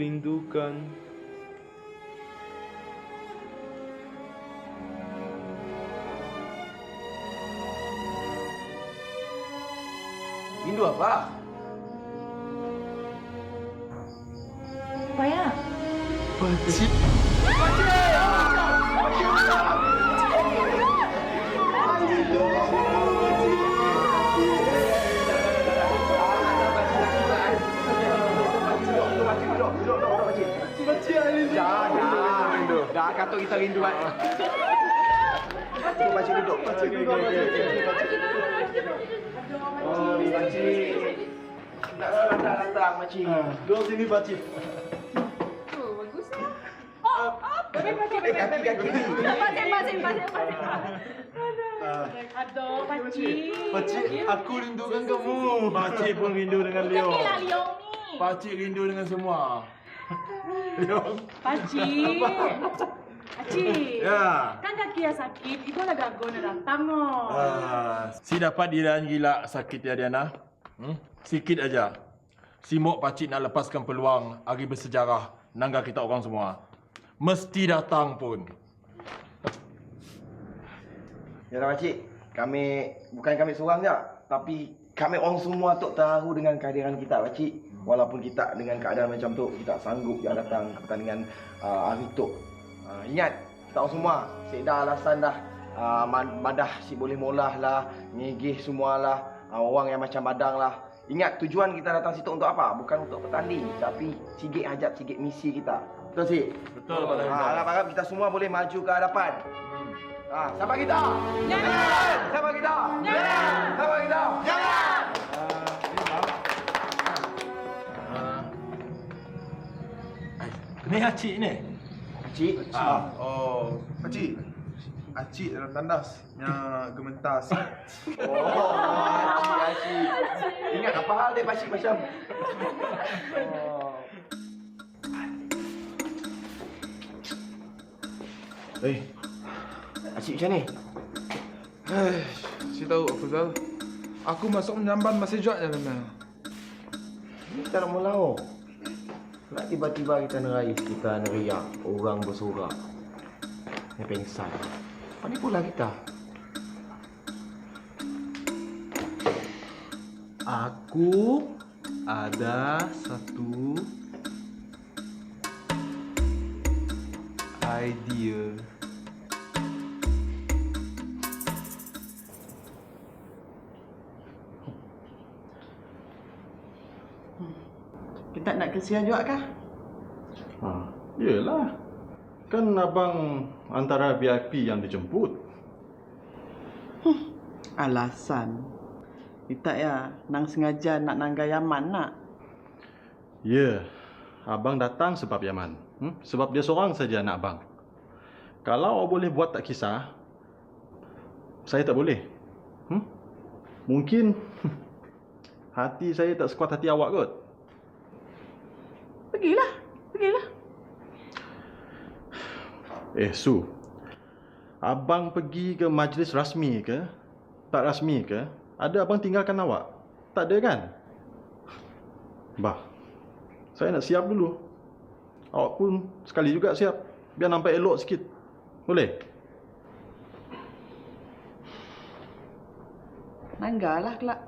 rindukan. Rindu apa? Apa ya? Pakcik. Dah kata kita rindu kan. Pakcik duduk. Pakcik duduk. Oh, pakcik. Nak datang pakcik. Duduk sini, pakcik. Bagus lah. Kaki. Aduh, pakcik. Pakcik, aku rindukan kamu. Pakcik pun rindu dengan Leong. Inilah Leong ni. Pakcik rindu dengan semua. Leong. Pakcik. Pakcik. Ya. Kan kaki yang sakit, itu lah gago nak datang no. Si dapat dirahan gila sakit ya Diana. Sikit aja. Si Mok pakcik nak lepaskan peluang hari bersejarah nangga kita orang semua. Mesti datang pun. Ya dah pakcik. Bukan kami seorang je, tapi kami orang semua tu tahu dengan kehadiran kita pakcik. Walaupun kita dengan keadaan macam tu, kita sanggup je datang ke pertandingan hari tu. Ingat, kita orang semua sedah alasan dah. Madah si boleh molah lah, ngigih semualah, orang yang macam badang lah. Ingat tujuan kita datang situ untuk apa? Bukan untuk bertanding, tapi sigit hajat, sigit misi kita. Betul sih? Betul, Pak Rizal. Harap-harap kita semua boleh maju ke hadapan. Siapa kita? Jangan! Siapa kita? Jangan! Siapa kita? Jangan! Ni Acik ni. Cik. Oh, pakcik. Acik dalam tandas yang gementar sikit. Oh, Acik. Ingat apa hal dia pakcik macam? Acik macam ni? Si tahu apa Zal? Aku masuk menyamban masih jauh je memang. Kita nak mula. Nak tiba-tiba kita nerais, kita neriak orang bersorak. Yang pengsan. Mana pula kita? Aku ada satu idea. Kita nak kesian juga kah? Yelah. Kan abang antara VIP yang dijemput. Alasan. Kita ya, nang sengaja nak nangga Yaman nak. Ya, abang datang sebab Yaman. Sebab dia seorang saja anak abang. Kalau awak boleh buat tak kisah, saya tak boleh. Mungkin hati saya tak sekuat hati awak kot. Pergilah. Su, abang pergi ke majlis rasmi ke? Tak rasmi ke? Ada abang tinggalkan awak? Tak ada kan? Bah, saya nak siap dulu. Awak pun sekali juga siap. Biar nampak elok sikit. Boleh? Nanggalah kelak.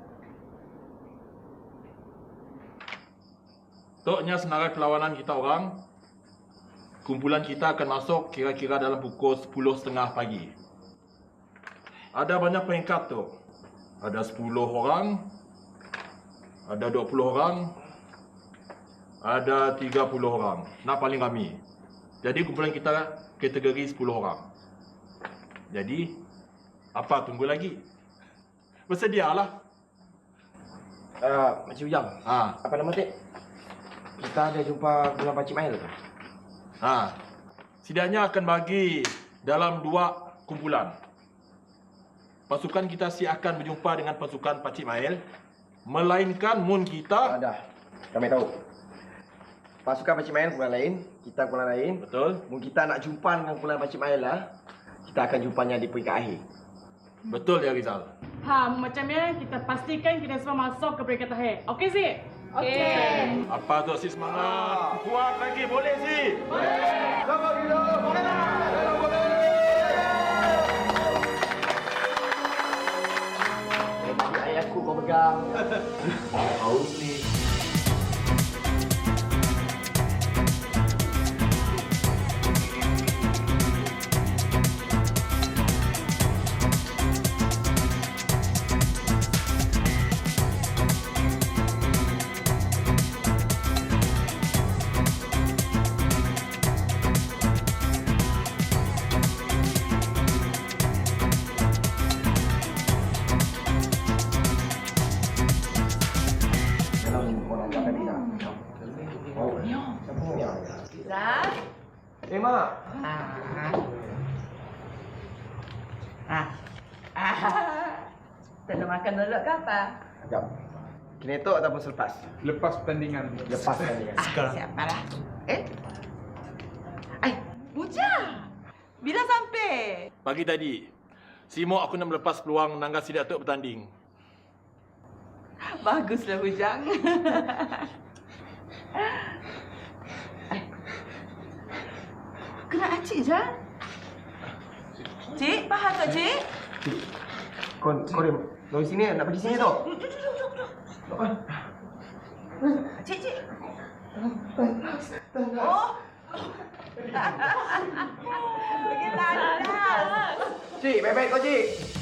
Toknya senarai perlawanan kita orang. Kumpulan kita akan masuk kira-kira dalam pukul 10.30 pagi. Ada banyak peringkat tu. Ada 10 orang, ada 20 orang, ada 30 orang. Nak paling ramai. Jadi kumpulan kita kategori 10 orang. Jadi, apa tunggu lagi? Bersedialah. Makcik Ujang. Ha. Apa nama Tek? Kita ada jumpa dengan Pakcik Mail tu. Sidangnya akan bagi dalam 2 kumpulan. Pasukan kita akan berjumpa dengan pasukan Pakcik Mail. Melainkan mun kita... Dah. Kami tahu. Pasukan Pakcik Mail kumpulan lain, kita kumpulan lain. Betul. Mungkin kita nak jumpa dengan kumpulan Pakcik Mail lah. Kita akan jumpanya di peringkat akhir. Betul ya Rizal. Macamnya kita pastikan kita semua masuk ke peringkat akhir. Okey sih? Okey. Apa tu si semangat? Kuat lagi, boleh si? Sama kita. Dalam boleh. Tadi ayah aku kau pegang. Haus ni. Zal. Mak. Tak nak makan dulu ke apa? Sekejap. Kinetok ataupun selepas? Lepas pertandingan. Lepas tadi. Siapalah. Bujang. Bila sampai? Pagi tadi. Simo aku nak melepas peluang Nangga Sidak Tok bertanding. Baguslah Bujang. Kena acik je. Cik, faham tak cik? Kau dia dari sini nak pergi sini tu. Cik, cik. Oh. Pergi landas. Cik, baik-baik kau cik.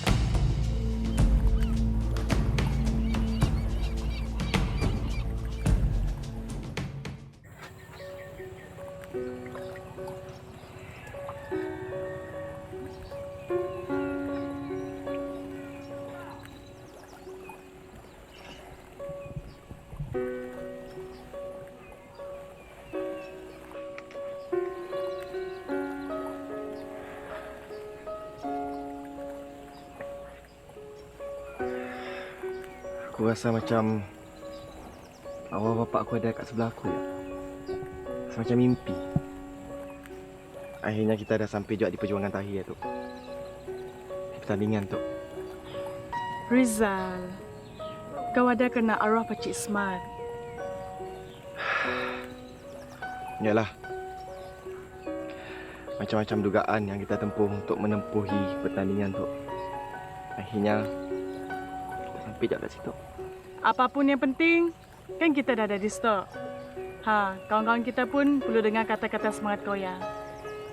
Aku rasa macam arwah bapak aku ada kat sebelah aku. Rasa macam mimpi. Akhirnya kita dah sampai juga di perjuangan terakhir tu. Di pertandingan tu. Rizal, kau ada kena arwah Pakcik Smart. Yalah. Macam-macam dugaan yang kita tempuh untuk menempuhi pertandingan tu. Akhirnya kita sampai juga kat situ. Apapun yang penting, kan kita dah ada di stok. Kawan-kawan kita pun perlu dengar kata-kata semangat kau ya.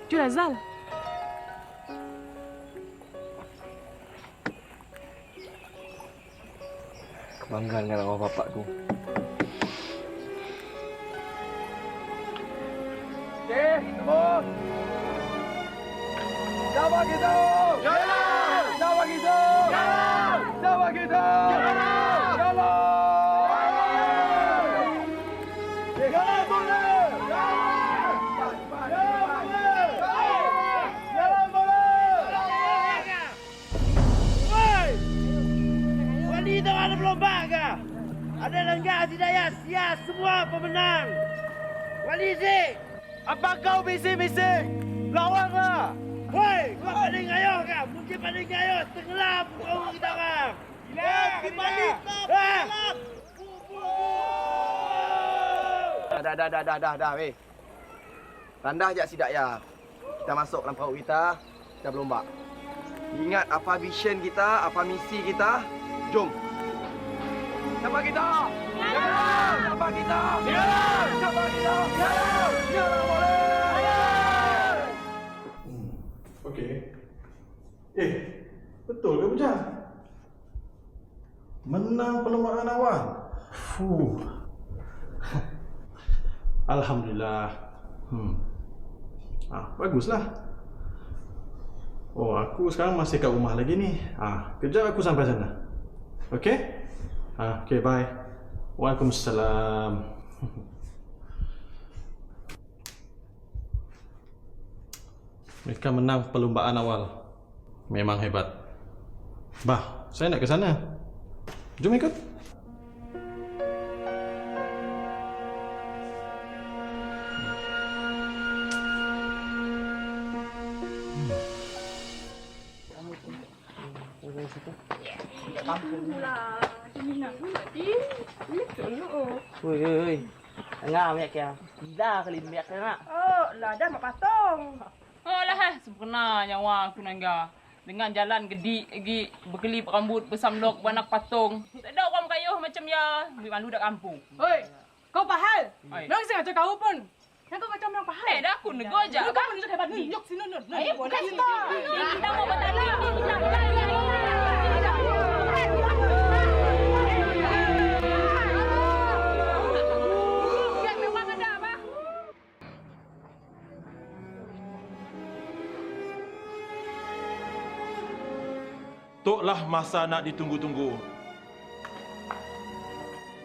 Jula Zal. Bangga dengan arwah bapakku. Okey, semua. Jawa kita! Jalan! Jawa kita! Jalan! Jawa kita! Jalan! Jalan! Jalan bola! Jalan! Jalan bola! Jalan bola! Woi! Wanita ada berlomba ke? Ada Nangga Hidayah siap semua pemenang. Walizi, apa kau bising-bising? Lawanlah! Woi, kau paling ayo ke? Mungkin paling ayo tenggelam kau kita orang. Gila, kembali kau. Dah, weh. Tandah je sidak ya. Kita masuk dalam perahu kita berlomba. Ingat apa vision kita, apa misi kita. Jom. Siapa kita? Jalan! Siapa kita? Jalan! Siapa kita? Jalan! Jalan boleh! Okey. Betul ke Bujang? Menang perlombaan awal. Alhamdulillah. Baguslah. Oh, aku sekarang masih kat rumah lagi ni. Kejap aku sampai sana. Okey? Okey, bye. Waalaikumsalam. Mereka menang perlombaan awal. Memang hebat. Bah, saya nak ke sana. Jom ikut. Woi. Tengah banyak kia. Gila kali banyak kena. Oh, lah dah mak patung. Oh lah, sempurna nyawa aku nangga. Dengan jalan gedik lagi, berkelip rambut, bersamlok, beranak patung. Tak ada orang kayuh macam ya. Ambil malu dak kampung. Oi, kau pahal? Oi. Nang saya kacau kau pun. Yang kau kacau memang pahal. Dah aku nego je. Lu kau pun hebat ni. Nyok sini nun. Ayo, boleh kita mau bertanding. Memang ada apa? Toklah masa nak ditunggu-tunggu.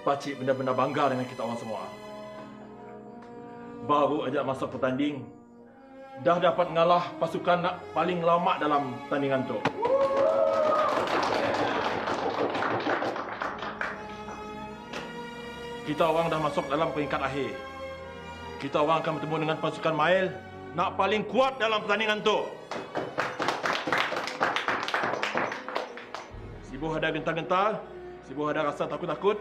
Pakcik benar-benar bangga dengan kita orang semua. Baru aja masa pertanding, dah dapat mengalah pasukan nak paling lama dalam pertandingan tu. Kita orang dah masuk dalam peringkat akhir. Kita orang akan bertemu dengan pasukan Mail nak paling kuat dalam pertandingan tu. Sibuh ada gentar-gentar, sibuh ada rasa takut-takut.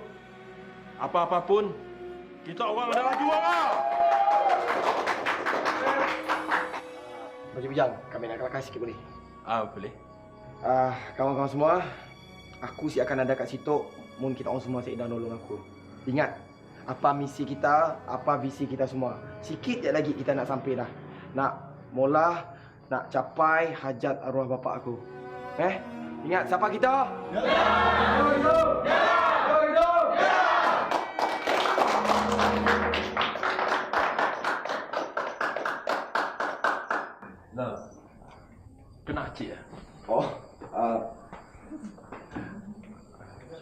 Apa-apa pun, kita orang adalah juara. Baju Bujang, kami nak kelakar sikit boleh? Boleh. Kawan-kawan semua, aku si akan ada kat situ. Mun kita orang semua sedang nolong aku. Ingat, apa misi kita, apa visi kita semua. Sikit je lagi kita nak sampai dah. Nak mula, nak capai hajat arwah bapa aku. Ingat siapa kita? Nah, kena acik ya? Oh,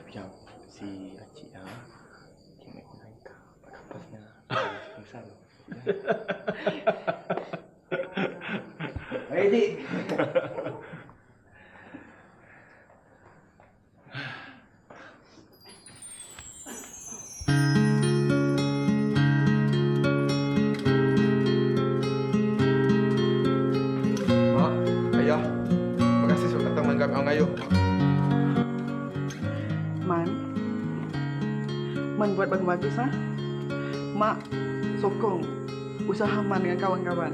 Bujang, si Acik dia main naik kapasnya. Besar. Hai, Dik. Mak, ayah. Terima kasih sudah datang menganggap Abang Ayuh. Man buat bagus-bagus ha. Mak sokong usaha Man dengan kawan-kawan.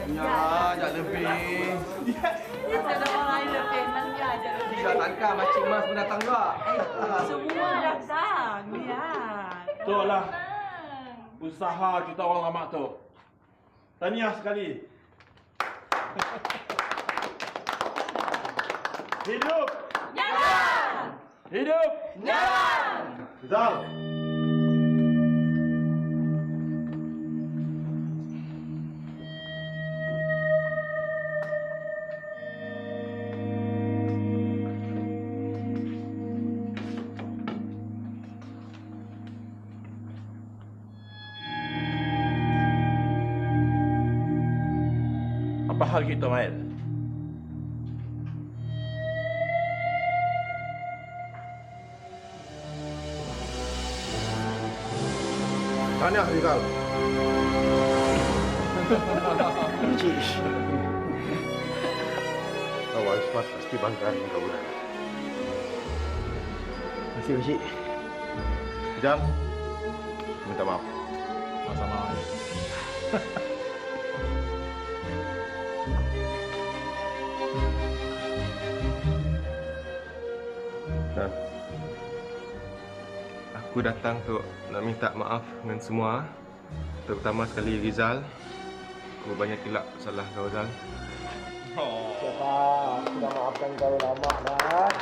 Ya, jangan lebih. Kita ada orang lain lebih. Nanti aja lebih. Tidak tangkap Makcik Mas pun datang juga. Semua datang. Lihat. Betul lah. Usaha kita orang Ramak tu. Tahniah sekali. Hidup! Jalan! Hidup! Jalan! Zal! Apa hal kita, Mael? Tahniah Rizal. Makcik. Awak Ismat pasti bangga dengan kau budak. Terima kasih, Makcik. Jan, minta maaf. Sama-sama. Dan aku datang untuk nak minta maaf dengan semua, terutama sekali Rizal. Aku banyak silap salah kau, Rizal. Pak, sudah maafkan kau lama dah.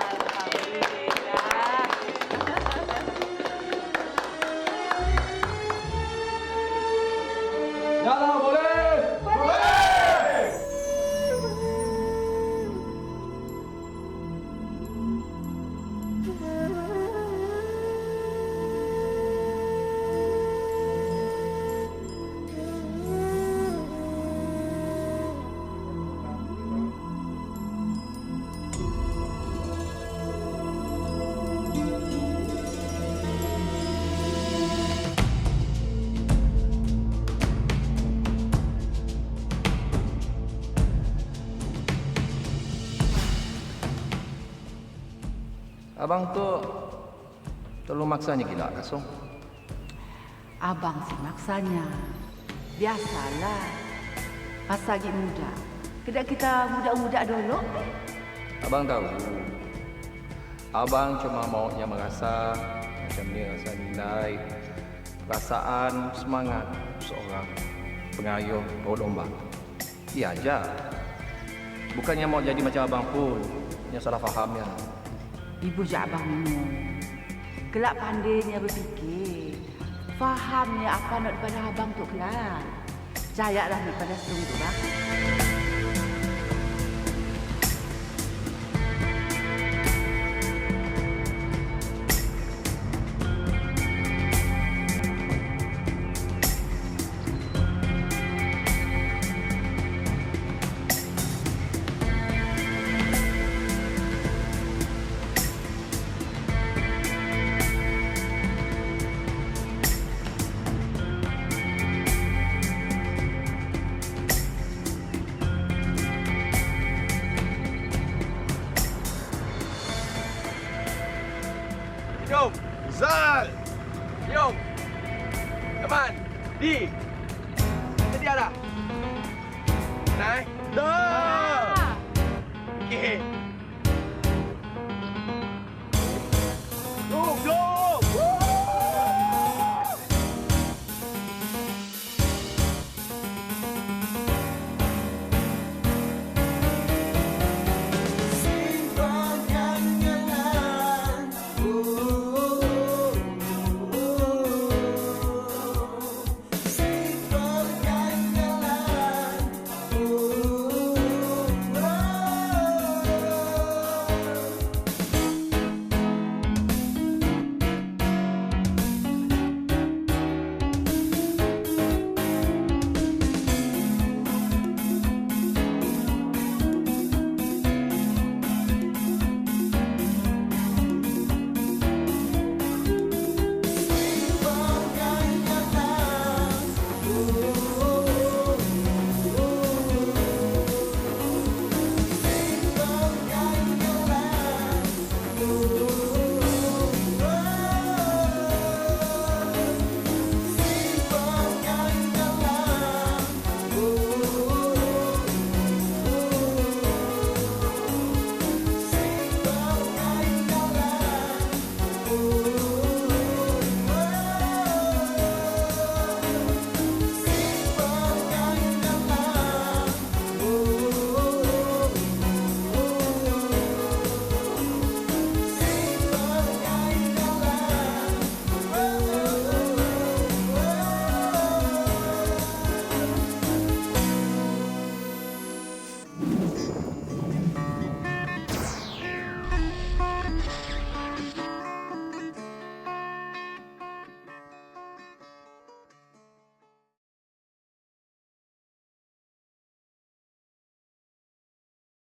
Jalan boleh! Boleh! Abang tu terlalu maksanya gila, Kasung. Abang sih maksanya. Biasalah. Pas lagi muda. Kedai kita muda-muda dulu. Abang tahu. Abang cuma maunya merasa macam ni, rasa nilai, perasaan, semangat seorang pengayuh berlomba. Iya aja. Bukannya mau jadi macam abang pun. Yang salah fahamnya. Ibu jak abang minum. Kelak pandainya berfikir. Fahamnya apa nak daripada abang tu kelak. Percayalah daripada setung tu bang. Jom! Zal! Jom! Teman! Di! Sedia dah? Naik? Dah!